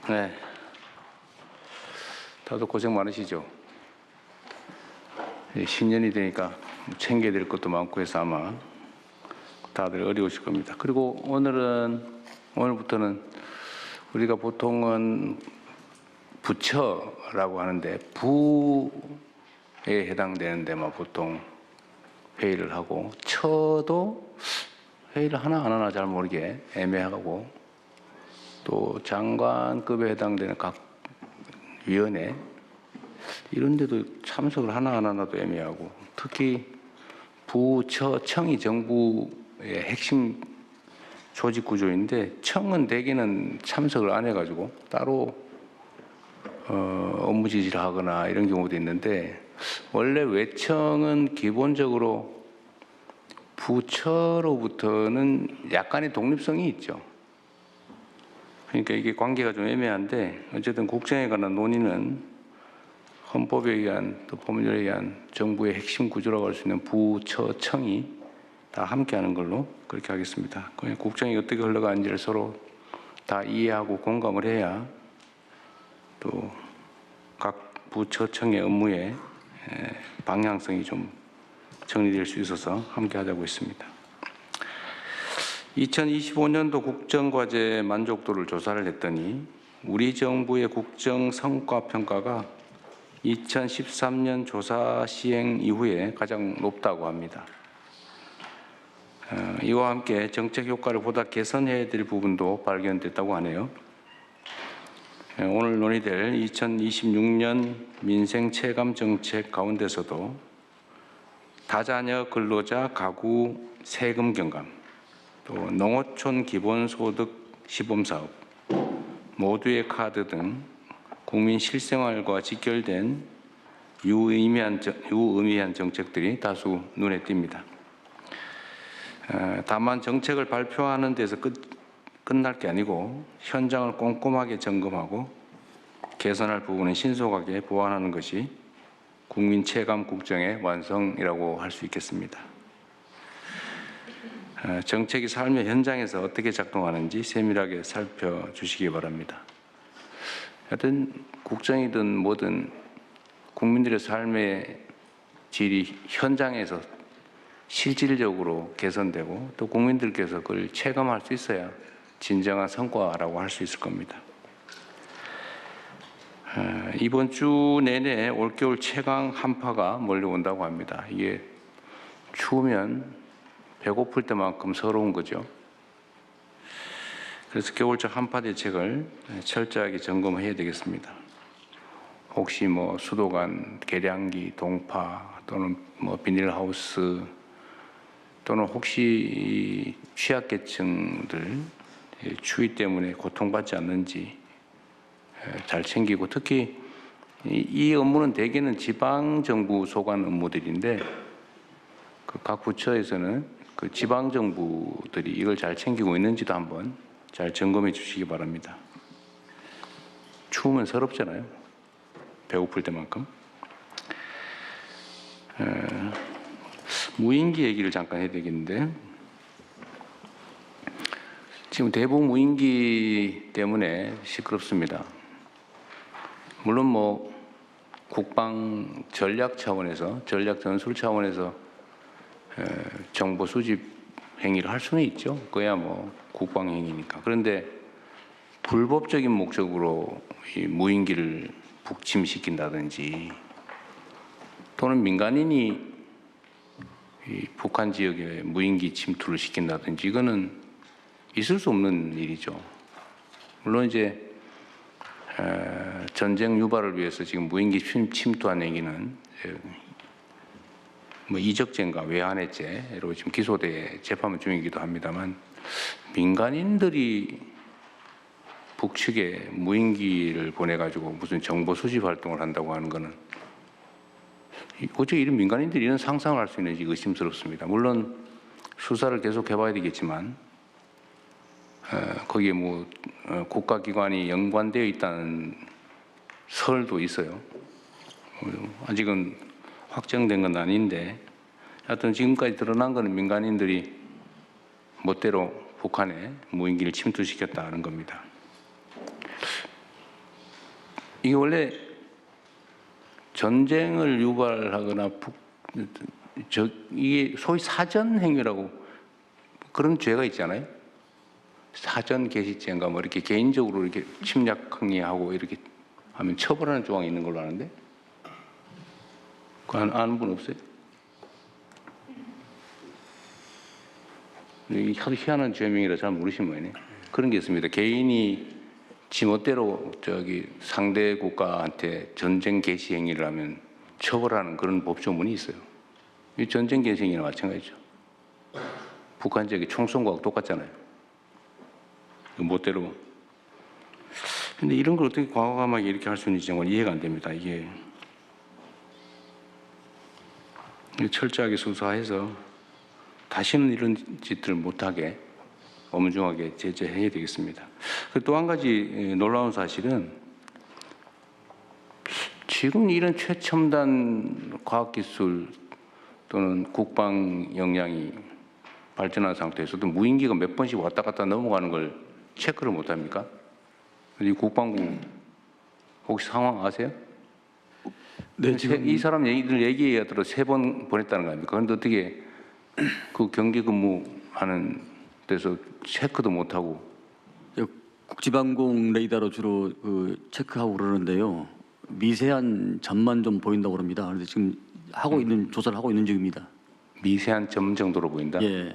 네. 다들 고생 많으시죠? 신년이 되니까 챙겨야 될 것도 많고 해서 아마 다들 어려우실 겁니다. 그리고 오늘부터는 우리가 보통은 부처라고 하는데 부에 해당되는 데만 보통 회의를 하고 처도 회의를 하나 안 하나 잘 모르게 애매하고 또 장관급에 해당되는 각 위원회 이런 데도 참석을 하나 안 하나도 애매하고 특히 부처 청이 정부의 핵심 조직 구조인데 청은 대개는 참석을 안 해가지고 따로 업무 지시를 하거나 이런 경우도 있는데 원래 외청은 기본적으로 부처로부터는 약간의 독립성이 있죠. 그러니까 이게 관계가 좀 애매한데 어쨌든 국정에 관한 논의는 헌법에 의한 또 법률에 의한 정부의 핵심 구조라고 할 수 있는 부처청이 다 함께하는 걸로 그렇게 하겠습니다. 그냥 국정이 어떻게 흘러가는지를 서로 다 이해하고 공감을 해야 또 각 부처청의 업무의 방향성이 좀 정리될 수 있어서 함께 하자고 했습니다. 2025년도 국정과제 만족도를 조사를 했더니 우리 정부의 국정 성과 평가가 2013년 조사 시행 이후에 가장 높다고 합니다. 이와 함께 정책 효과를 보다 개선해야 될 부분도 발견됐다고 하네요. 오늘 논의될 2026년 민생 체감 정책 가운데서도 다자녀 근로자 가구 세금 경감, 또 농어촌 기본소득 시범사업, 모두의 카드 등 국민 실생활과 직결된 유의미한 정책들이 다수 눈에 띕니다. 다만 정책을 발표하는 데서 끝날 게 아니고 현장을 꼼꼼하게 점검하고 개선할 부분은 신속하게 보완하는 것이 국민 체감 국정의 완성이라고 할 수 있겠습니다. 정책이 삶의 현장에서 어떻게 작동하는지 세밀하게 살펴주시기 바랍니다. 하여튼 국정이든 뭐든 국민들의 삶의 질이 현장에서 실질적으로 개선되고 또 국민들께서 그걸 체감할 수 있어야 진정한 성과라고 할 수 있을 겁니다. 이번 주 내내 올겨울 최강 한파가 몰려온다고 합니다. 이게 추우면 배고플 때만큼 서러운 거죠. 그래서 겨울철 한파 대책을 철저하게 점검해야 되겠습니다. 혹시 수도관, 계량기, 동파 또는 비닐하우스 또는 혹시 취약계층들 추위 때문에 고통받지 않는지 잘 챙기고 특히 이 업무는 대개는 지방정부 소관 업무들인데 각 부처에서는 그 지방정부들이 이걸 잘 챙기고 있는지도 한번 잘 점검해 주시기 바랍니다. 추우면 서럽잖아요. 배고플 때만큼. 무인기 얘기를 잠깐 해야 되겠는데 지금 대북 무인기 때문에 시끄럽습니다. 물론 국방 전략 차원에서 전략 전술 차원에서 정보 수집 행위를 할 수는 있죠. 그야 국방 행위니까. 그런데 불법적인 목적으로 이 무인기를 북침시킨다든지 또는 민간인이 이 북한 지역에 무인기 침투를 시킨다든지 이거는 있을 수 없는 일이죠. 물론 이제 전쟁 유발을 위해서 지금 무인기 침투한 얘기는 이적죄인가 외환해죄로 지금 기소돼 재판 중이기도 합니다만 민간인들이 북측에 무인기를 보내가지고 무슨 정보 수집 활동을 한다고 하는 것은 어떻게 이런 민간인들이 이런 상상을 할 수 있는지 의심스럽습니다. 물론 수사를 계속 해봐야 되겠지만 거기에 국가기관이 연관되어 있다는 설도 있어요. 아직은 확정된 건 아닌데 하여튼 지금까지 드러난 것은 민간인들이 멋대로 북한에 무인기를 침투시켰다는 겁니다. 이게 원래 전쟁을 유발하거나 이게 소위 사전 행위라고 그런 죄가 있잖아요. 사전 개시죄인가 뭐 이렇게 개인적으로 이렇게 침략 행위하고 이렇게 하면 처벌하는 조항이 있는 걸로 아는데 그거 아는 분 없어요? 이 아주 희한한 죄명이라 잘 모르시는 모양이네. 그런 게 있습니다. 개인이 지멋대로 상대 국가한테 전쟁 개시 행위를 하면 처벌하는 그런 법조문이 있어요. 이 전쟁 개시 행위나 마찬가지죠. 북한 지역에 총 쏜 거하고 똑같잖아요. 멋대로. 근데 이런 걸 어떻게 과감하게 이렇게 할 수 있는지 정말 이해가 안 됩니다. 이게 철저하게 수사해서 다시는 이런 짓들을 못하게 엄중하게 제재해야 되겠습니다. 또 한 가지 놀라운 사실은 지금 이런 최첨단 과학기술 또는 국방 역량이 발전한 상태에서도 무인기가 몇 번씩 왔다 갔다 넘어가는 걸 체크를 못합니까? 이 국방부 혹시 상황 아세요? 네, 지금 이 사람 얘기에 들어 3번 보냈다는 거 아닙니까? 그런데 어떻게 그 경계 근무하는 데서 체크도 못하고 국지방공 레이더로 주로 체크하고 그러는데요. 미세한 점만 좀 보인다고 합니다. 그런데 지금 하고 있는 조사를 하고 있는 중입니다. 미세한 점 정도로 보인다? 예.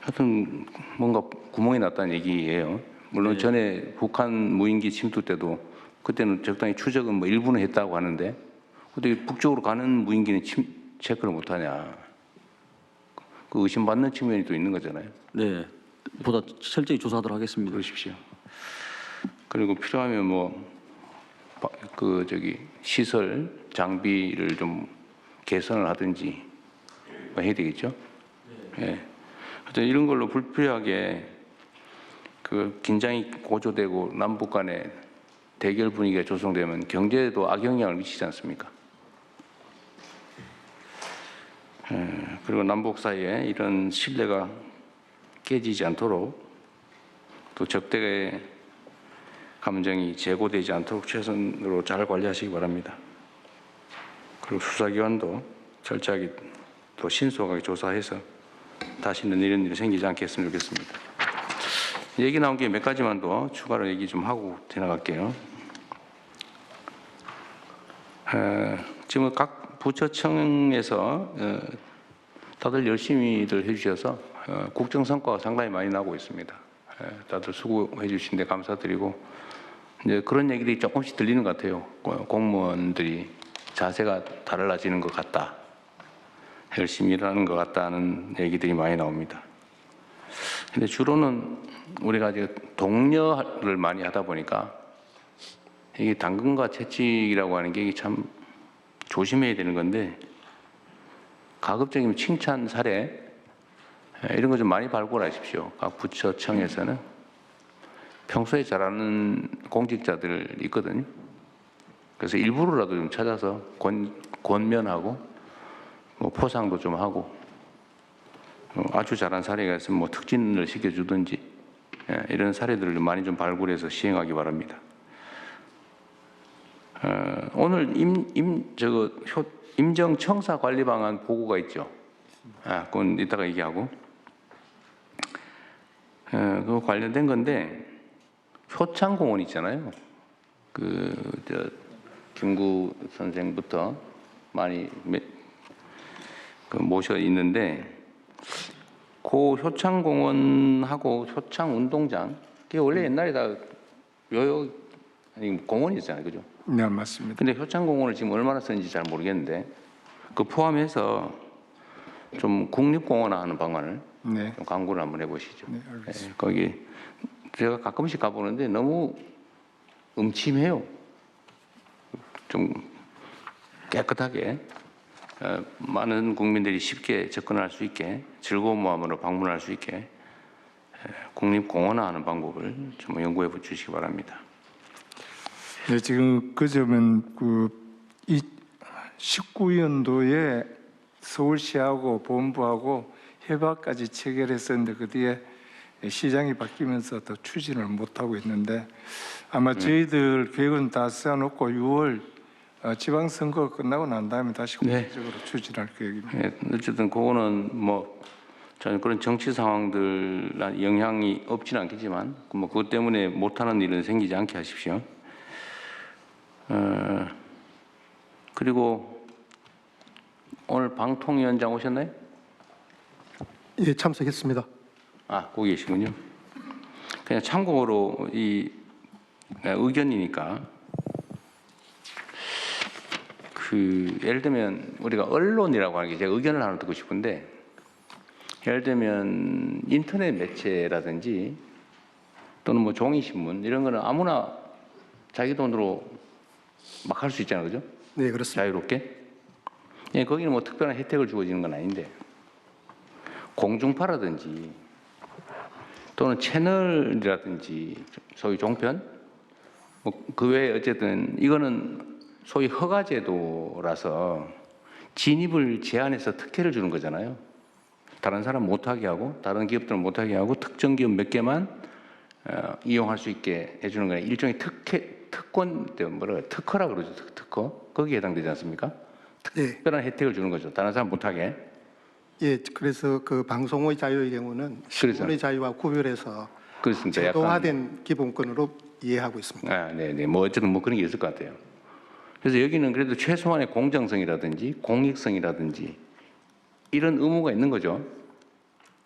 하여튼 뭔가 구멍이 났다는 얘기예요. 물론 네. 전에 북한 무인기 침투 때도 그때는 적당히 추적은 뭐 일부는 했다고 하는데 어떻게 북쪽으로 가는 무인기는 체크를 못하냐. 그 의심받는 측면이 또 있는 거잖아요. 네. 보다 철저히 조사하도록 하겠습니다. 그러십시오. 그리고 필요하면 시설 장비를 좀 개선을 하든지 뭐 해야 되겠죠. 예. 하여튼 이런 걸로 불필요하게 그 긴장이 고조되고 남북 간에 대결 분위기가 조성되면 경제에도 악영향을 미치지 않습니까? 그리고 남북 사이에 이런 신뢰가 깨지지 않도록 또 적대의 감정이 제고되지 않도록 최선으로 잘 관리하시기 바랍니다. 그리고 수사기관도 철저하게 또 신속하게 조사해서 다시는 이런 일이 생기지 않겠으면 좋겠습니다. 얘기 나온 게 몇 가지만 더 추가로 얘기 좀 하고 지나갈게요. 지금 각 부처청에서 다들 열심히들 해주셔서 국정 성과가 상당히 많이 나고 있습니다. 다들 수고해 주신데 감사드리고 이제 그런 얘기들이 조금씩 들리는 것 같아요. 공무원들이 자세가 달라지는 것 같다. 열심히 일하는 것 같다는 얘기들이 많이 나옵니다. 근데 주로는 우리가 이제 독려를 많이 하다 보니까 이게 당근과 채찍이라고 하는 게 참 조심해야 되는 건데 가급적이면 칭찬 사례 이런 거 좀 많이 발굴하십시오. 각 부처청에서는 평소에 잘하는 공직자들 있거든요. 그래서 일부러라도 좀 찾아서 권면하고 뭐 포상도 좀 하고 아주 잘한 사례가 있으면 뭐 특진을 시켜주든지 이런 사례들을 많이 좀 발굴해서 시행하기 바랍니다. 오늘 임정청사 관리 방안 보고가 있죠. 그건 이따가 얘기하고 그거 관련된 건데 효창공원 있잖아요. 김구 선생부터 많이 모셔 있는데 그 효창공원하고 효창운동장 그게 원래 옛날에 다 공원이었잖아요, 그죠? 네, 맞습니다. 근데 효창공원을 지금 얼마나 쓰는지 잘 모르겠는데 그 포함해서 좀 국립공원화하는 방안을 네. 좀 광고를 한번 해보시죠. 네, 알겠습니다. 거기 제가 가끔씩 가보는데 너무 음침해요. 좀 깨끗하게 많은 국민들이 쉽게 접근할 수 있게 즐거운 마음으로 방문할 수 있게 국립공원화하는 방법을 좀 연구해 주시기 바랍니다. 네, 지금 그 점은 이 19년도에 서울시하고 본부하고 협약까지 체결했었는데 그 뒤에 시장이 바뀌면서 더 추진을 못하고 있는데 아마 저희들 계획은 다 세워놓고 6월 지방선거 끝나고 난 다음에 다시 네. 공식적으로 추진할 계획입니다. 예, 어쨌든 그거는 뭐 저는 그런 정치 상황들 영향이 없지는 않겠지만 뭐 그것 때문에 못하는 일은 생기지 않게 하십시오. 그리고 오늘 방통위원장 오셨나요? 예, 참석했습니다. 아, 거기 계시군요. 그냥 참고로 이 의견이니까 그 예를 들면 우리가 언론이라고 하는 게 제가 의견을 하나 듣고 싶은데 예를 들면 인터넷 매체라든지 또는 뭐 종이 신문 이런 거는 아무나 자기 돈으로 막 할 수 있잖아요, 그죠? 네, 그렇습니다. 자유롭게. 예, 거기는 뭐 특별한 혜택을 주어지는 건 아닌데 공중파라든지 또는 채널이라든지 소위 종편 뭐 그 외에 어쨌든 이거는 소위 허가제도라서 진입을 제한해서 특혜를 주는 거잖아요. 다른 사람 못하게 하고 다른 기업들은 못하게 하고 특정 기업 몇 개만 이용할 수 있게 해주는 거예요. 일종의 특권, 특허라 그러죠. 특허. 거기에 해당되지 않습니까? 예, 특별한 혜택을 주는 거죠. 다른 사람 못하게. 예, 그래서 그 방송의 자유의 경우는 신문의 자유와 구별해서 그렇습니다. 제도화된 기본권으로 이해하고 있습니다. 아, 네네. 뭐 어쨌든 뭐 그런 게 있을 것 같아요. 그래서 여기는 그래도 최소한의 공정성이라든지 공익성이라든지 이런 의무가 있는 거죠.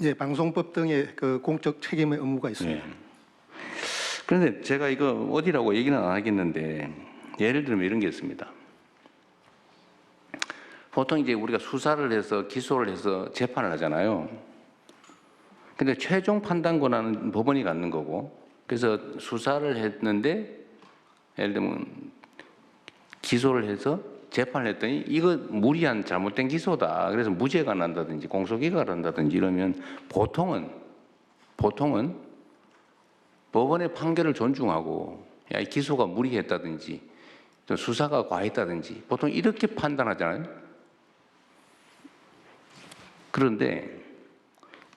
예, 방송법 등의 그 공적 책임의 의무가 있습니다. 네. 그런데 제가 이거 어디라고 얘기는 안 하겠는데 예를 들면 이런 게 있습니다. 보통 이제 우리가 수사를 해서 기소를 해서 재판을 하잖아요. 근데 최종 판단 권한은 법원이 갖는 거고 그래서 수사를 했는데 예를 들면 기소를 해서 재판을 했더니 이거 무리한 잘못된 기소다. 그래서 무죄가 난다든지 공소기각을 한다든지 이러면 보통은 법원의 판결을 존중하고 야, 이 기소가 무리했다든지 또 수사가 과했다든지 보통 이렇게 판단하잖아요. 그런데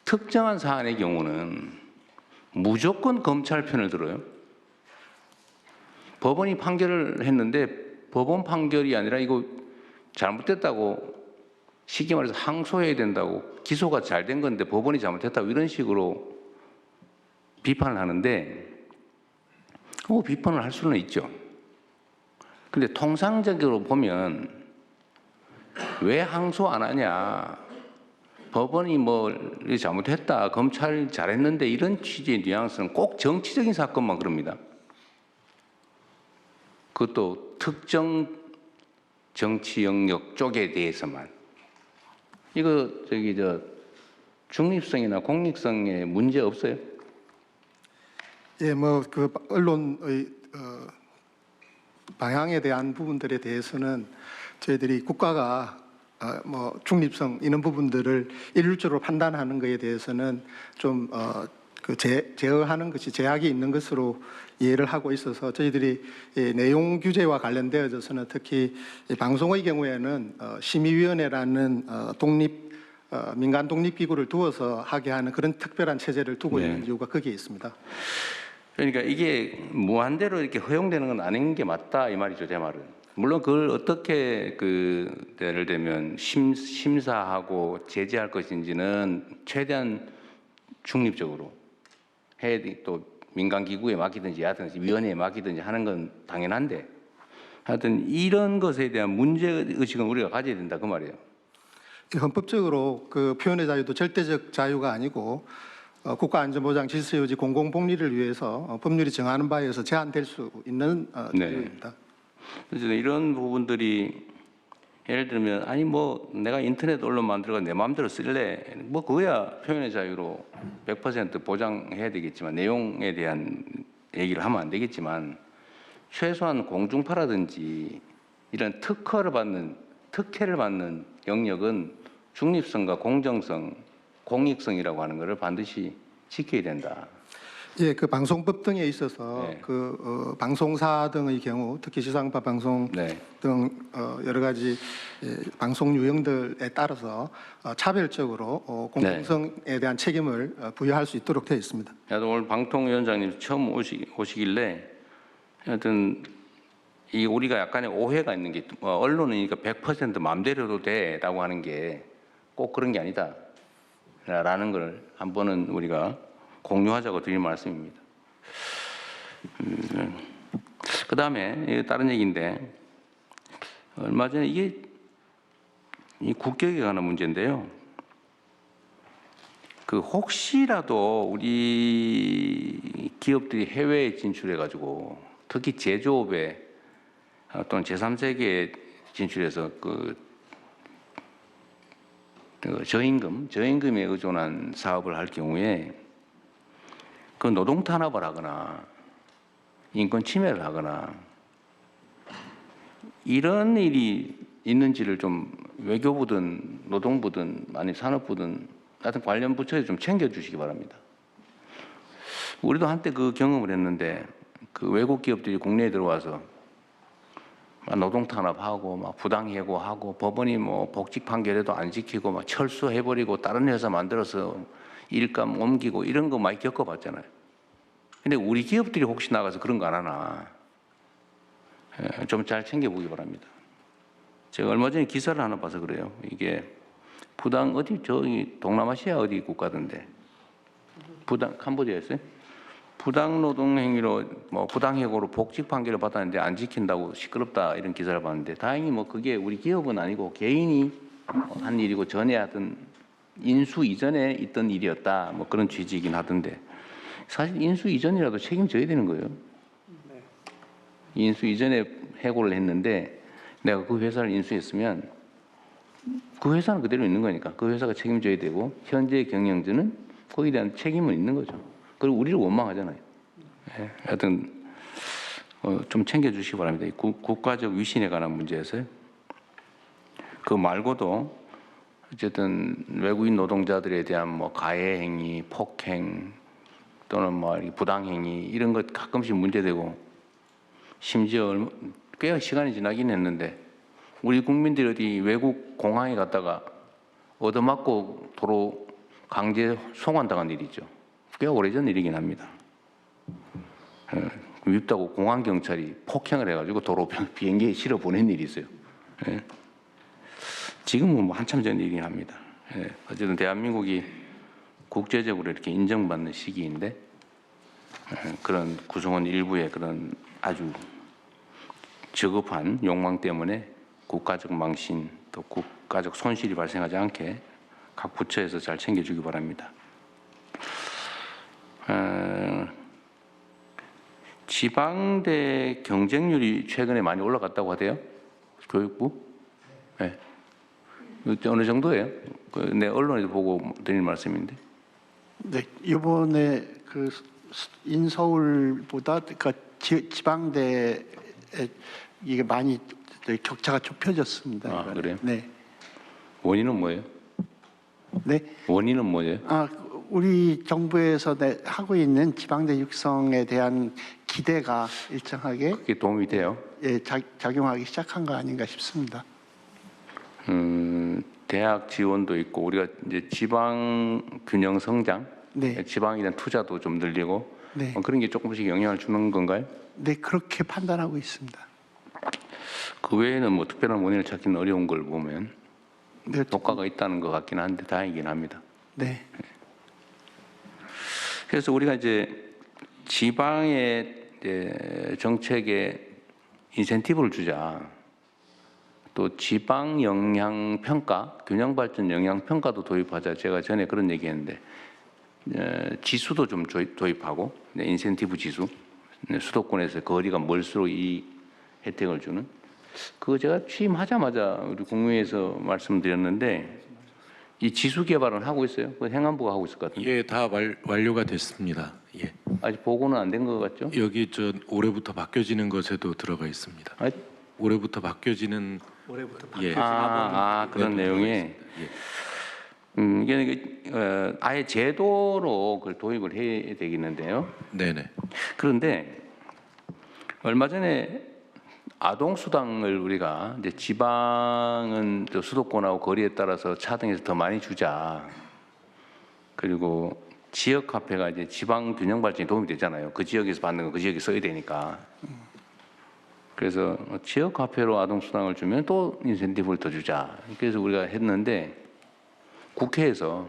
특정한 사안의 경우는 무조건 검찰 편을 들어요. 법원이 판결을 했는데 법원 판결이 아니라 이거 잘못됐다고 쉽게 말해서 항소해야 된다고 기소가 잘 된 건데 법원이 잘못했다고 이런 식으로 비판을 하는데 비판을 할 수는 있죠. 근데 통상적으로 보면 왜 항소 안 하냐 법원이 뭐 잘못했다 검찰이 잘했는데 이런 취지의 뉘앙스는 꼭 정치적인 사건만 그럽니다. 그것도 특정 정치 영역 쪽에 대해서만. 이거 중립성이나 공익성에 문제 없어요? 예, 뭐 그 언론의 방향에 대한 부분들에 대해서는 저희들이 국가가 뭐 중립성 이런 부분들을 일률적으로 판단하는 것에 대해서는 좀 제어하는 것이 제약이 있는 것으로 이해를 하고 있어서 저희들이 내용 규제와 관련되어져서는 특히 방송의 경우에는 심의위원회라는 민간 독립기구를 두어서 하게 하는 그런 특별한 체제를 두고 있는 이유가 거기에 있습니다. 그러니까 이게 무한대로 이렇게 허용되는 건 아닌 게 맞다 이 말이죠, 제 말은. 물론 그걸 어떻게 예를 들면 심사하고 제재할 것인지는 최대한 중립적으로 해야 또 민간 기구에 맡기든지 하든지 위원회에 맡기든지 하는 건 당연한데 하여튼 이런 것에 대한 문제 의식은 우리가 가져야 된다 그 말이에요. 헌법적으로 그 표현의 자유도 절대적 자유가 아니고 국가안전보장 질서유지 공공복리를 위해서 법률이 정하는 바에 의해서 제한될 수 있는 자유입니다. 그래서 이런 부분들이 예를 들면 아니 뭐 내가 인터넷 언론 만들어가 내 마음대로 쓸래 뭐 그거야 표현의 자유로 100% 보장해야 되겠지만 내용에 대한 얘기를 하면 안 되겠지만 최소한 공중파라든지 이런 특혜를 받는 영역은 중립성과 공정성, 공익성이라고 하는 것을 반드시 지켜야 된다. 예, 그 방송법 등에 있어서 방송사 등의 경우 특히 지상파 방송 등 여러 가지 방송 유형들에 따라서 차별적으로 공정성에 대한 책임을 부여할 수 있도록 되어 있습니다. 오늘 방통위원장님 처음 오시길래 하여튼 이 우리가 약간의 오해가 있는 게 언론이니까 100% 마음대로도 돼라고 하는 게 꼭 그런 게 아니다라는 걸 한 번은 우리가 공유하자고 드릴 말씀입니다. 그 다음에 다른 얘기인데 얼마 전에 이게 이 국격에 관한 문제인데요. 그 혹시라도 우리 기업들이 해외에 진출해가지고 특히 제조업에 또는 제3세계에 진출해서 저임금에 의존한 사업을 할 경우에 그 노동 탄압을 하거나 인권 침해를 하거나 이런 일이 있는지를 좀 외교부든 노동부든 아니 산업부든 같은 관련 부처에 좀 챙겨주시기 바랍니다. 우리도 한때 그 경험을 했는데 그 외국 기업들이 국내에 들어와서 막 노동 탄압하고 막 부당 해고하고 법원이 뭐 복직 판결에도 안 지키고 막 철수해버리고 다른 회사 만들어서 일감 옮기고 이런 거 많이 겪어봤잖아요. 근데 우리 기업들이 혹시 나가서 그런 거 안 하나 좀 잘 챙겨보기 바랍니다. 제가 얼마 전에 기사를 하나 봐서 그래요. 이게 부당 어디 저기 동남아시아 어디 국가던데 부당 캄보디아였어요? 부당 노동 행위로 뭐 부당 해고로 복직 판결을 받았는데 안 지킨다고 시끄럽다 이런 기사를 봤는데 다행히 뭐 그게 우리 기업은 아니고 개인이 한 일이고 전에 하던 인수 이전에 있던 일이었다 뭐 그런 취지이긴 하던데 사실 인수 이전이라도 책임져야 되는 거예요. 인수 이전에 해고를 했는데 내가 그 회사를 인수했으면 그 회사는 그대로 있는 거니까 그 회사가 책임져야 되고 현재 경영진은 거기에 대한 책임은 있는 거죠. 그리고 우리를 원망하잖아요. 네, 하여튼 좀 챙겨주시기 바랍니다. 이 국가적 위신에 관한 문제에서요. 그 말고도 어쨌든 외국인 노동자들에 대한 뭐 가해 행위, 폭행 또는 뭐 부당 행위 이런 것 가끔씩 문제되고 심지어 꽤 시간이 지나긴 했는데 우리 국민들이 어디 외국 공항에 갔다가 얻어맞고 도로 강제 송환당한 일이 있죠. 꽤 오래전 일이긴 합니다. 밉다고 공항 경찰이 폭행을 해가지고 도로 비행기에 실어 보낸 일이 있어요. 예. 지금은 뭐 한참 전 일이긴 합니다. 예. 어쨌든 대한민국이 국제적으로 이렇게 인정받는 시기인데 그런 구성원 일부의 그런 아주 저급한 욕망 때문에 국가적 망신 또 국가적 손실이 발생하지 않게 각 부처에서 잘 챙겨주기 바랍니다. 지방대 경쟁률이 최근에 많이 올라갔다고 하대요. 교육부? 네. 어느 정도예요? 내 언론에도 보고 드릴 말씀인데. 네, 이번에 그 인서울보다 그 지방대에 이게 많이 격차가 좁혀졌습니다. 아, 이번에. 그래요? 네. 원인은 뭐예요? 네. 원인은 뭐예요? 우리 정부에서 하고 있는 지방대 육성에 대한 기대가 일정하게 그게 도움이 돼요? 예, 작용하기 시작한 거 아닌가 싶습니다. 대학 지원도 있고 우리가 이제 지방 균형 성장, 네. 지방에 대한 투자도 좀 늘리고 네. 그런 게 조금씩 영향을 주는 건가요? 네, 그렇게 판단하고 있습니다. 그 외에는 뭐 특별한 원인을 찾기는 어려운 걸 보면 네, 효과가 있다는 것 같긴 한데 다행이긴 합니다. 네. 그래서 우리가 이제 지방의 정책에 인센티브를 주자. 또 지방 영향 평가, 균형 발전 영향 평가도 도입하자. 제가 전에 그런 얘기했는데 지수도 좀 도입하고 인센티브 지수, 수도권에서 거리가 멀수록 이 혜택을 주는. 그거 제가 취임하자마자 우리 국무회의에서 말씀드렸는데 이 지수 개발은 하고 있어요. 그 행안부가 하고 있을 것 같은데. 예, 다 완료가 됐습니다. 예. 아직 보고는 안 된 것 같죠? 여기 올해부터 바뀌어지는 것에도 들어가 있습니다. 올해부터 바뀌어지는 올해부터 예. 그런 네, 내용이 예. 이게 아예 제도로 그걸 도입을 해야 되겠는데요. 네네. 그런데 얼마 전에 아동 수당을 우리가 이제 지방은 또 수도권하고 거리에 따라서 차등해서 더 많이 주자. 그리고 지역 화폐가 이제 지방 균형 발전에 도움이 되잖아요. 그 지역에서 받는 거 그 지역에 써야 되니까. 그래서 지역 화폐로 아동 수당을 주면 또 인센티브를 더 주자. 그래서 우리가 했는데 국회에서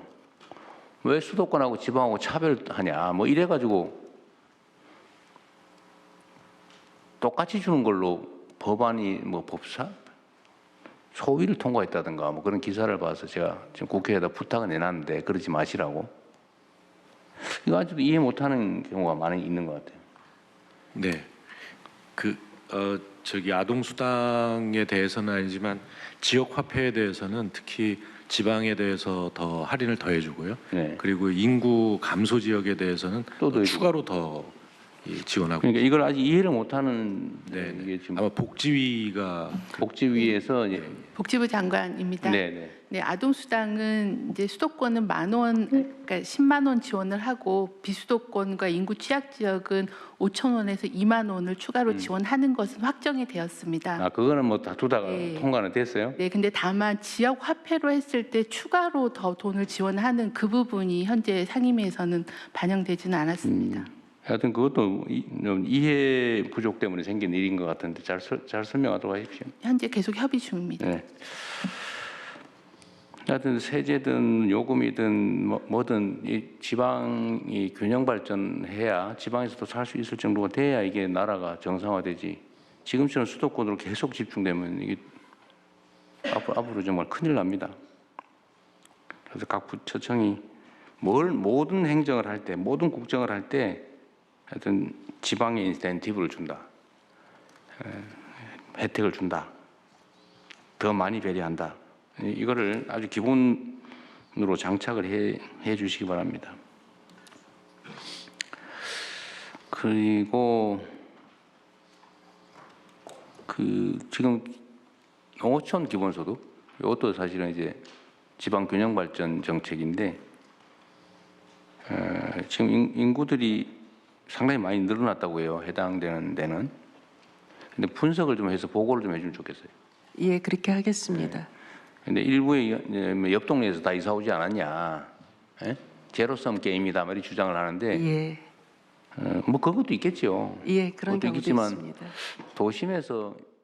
왜 수도권하고 지방하고 차별하냐 뭐 이래가지고 똑같이 주는 걸로 법안이 뭐 법사 소위를 통과했다든가 뭐 그런 기사를 봐서 제가 지금 국회에다 부탁을 내놨는데 그러지 마시라고. 이거 아직도 이해 못하는 경우가 많이 있는 것 같아요. 네. 저기 아동 수당에 대해서는 아니지만 지역 화폐에 대해서는 특히 지방에 대해서 더 할인을 더 해주고요. 네. 그리고 인구 감소 지역에 대해서는 또 또 더 추가로 더 지원하고. 그러니까 이걸 아직 이해를 못하는 네. 이게 지금 아마 복지위가 복지위에서 이제 복지부 장관입니다. 네네. 네, 아동수당은 이제 수도권은 10,000원, 그러니까 10만 원 지원을 하고 비수도권과 인구 취약 지역은 5,000원에서 2만 원을 추가로 지원하는 것은 확정이 되었습니다. 아 그거는 뭐 다투다가 네. 통과는 됐어요. 네, 근데 다만 지역 화폐로 했을 때 추가로 더 돈을 지원하는 그 부분이 현재 상임위에서는 반영되지는 않았습니다. 하여튼 그것도 좀 이해 부족 때문에 생긴 일인 것 같은데 잘 설명하도록 하십시오. 현재 계속 협의 중입니다. 네. 하여튼 세제든 요금이든 뭐든 이 지방이 균형 발전해야 지방에서도 살 수 있을 정도가 돼야 이게 나라가 정상화되지. 지금처럼 수도권으로 계속 집중되면 이게 앞으로 정말 큰일 납니다. 그래서 각 부처청이 모든 행정을 할 때, 모든 국정을 할 때 하여튼 지방에 인센티브를 준다. 혜택을 준다. 더 많이 배려한다. 이거를 아주 기본으로 장착을 해 주시기 바랍니다. 그리고 지금 농어촌 기본소득 이것도 사실은 이제 지방 균형 발전 정책인데 지금 인구들이 상당히 많이 늘어났다고 해요. 해당되는 데는. 근데 분석을 좀 해서 보고를 좀 해주면 좋겠어요. 예, 그렇게 하겠습니다. 근데 일부의 옆 동네에서 다 이사 오지 않았냐? 예? 제로섬 게임이다 말이 주장을 하는데 예, 뭐 그것도 있겠죠. 예, 그런 그것도 경우도 있겠지만 있습니다. 도심에서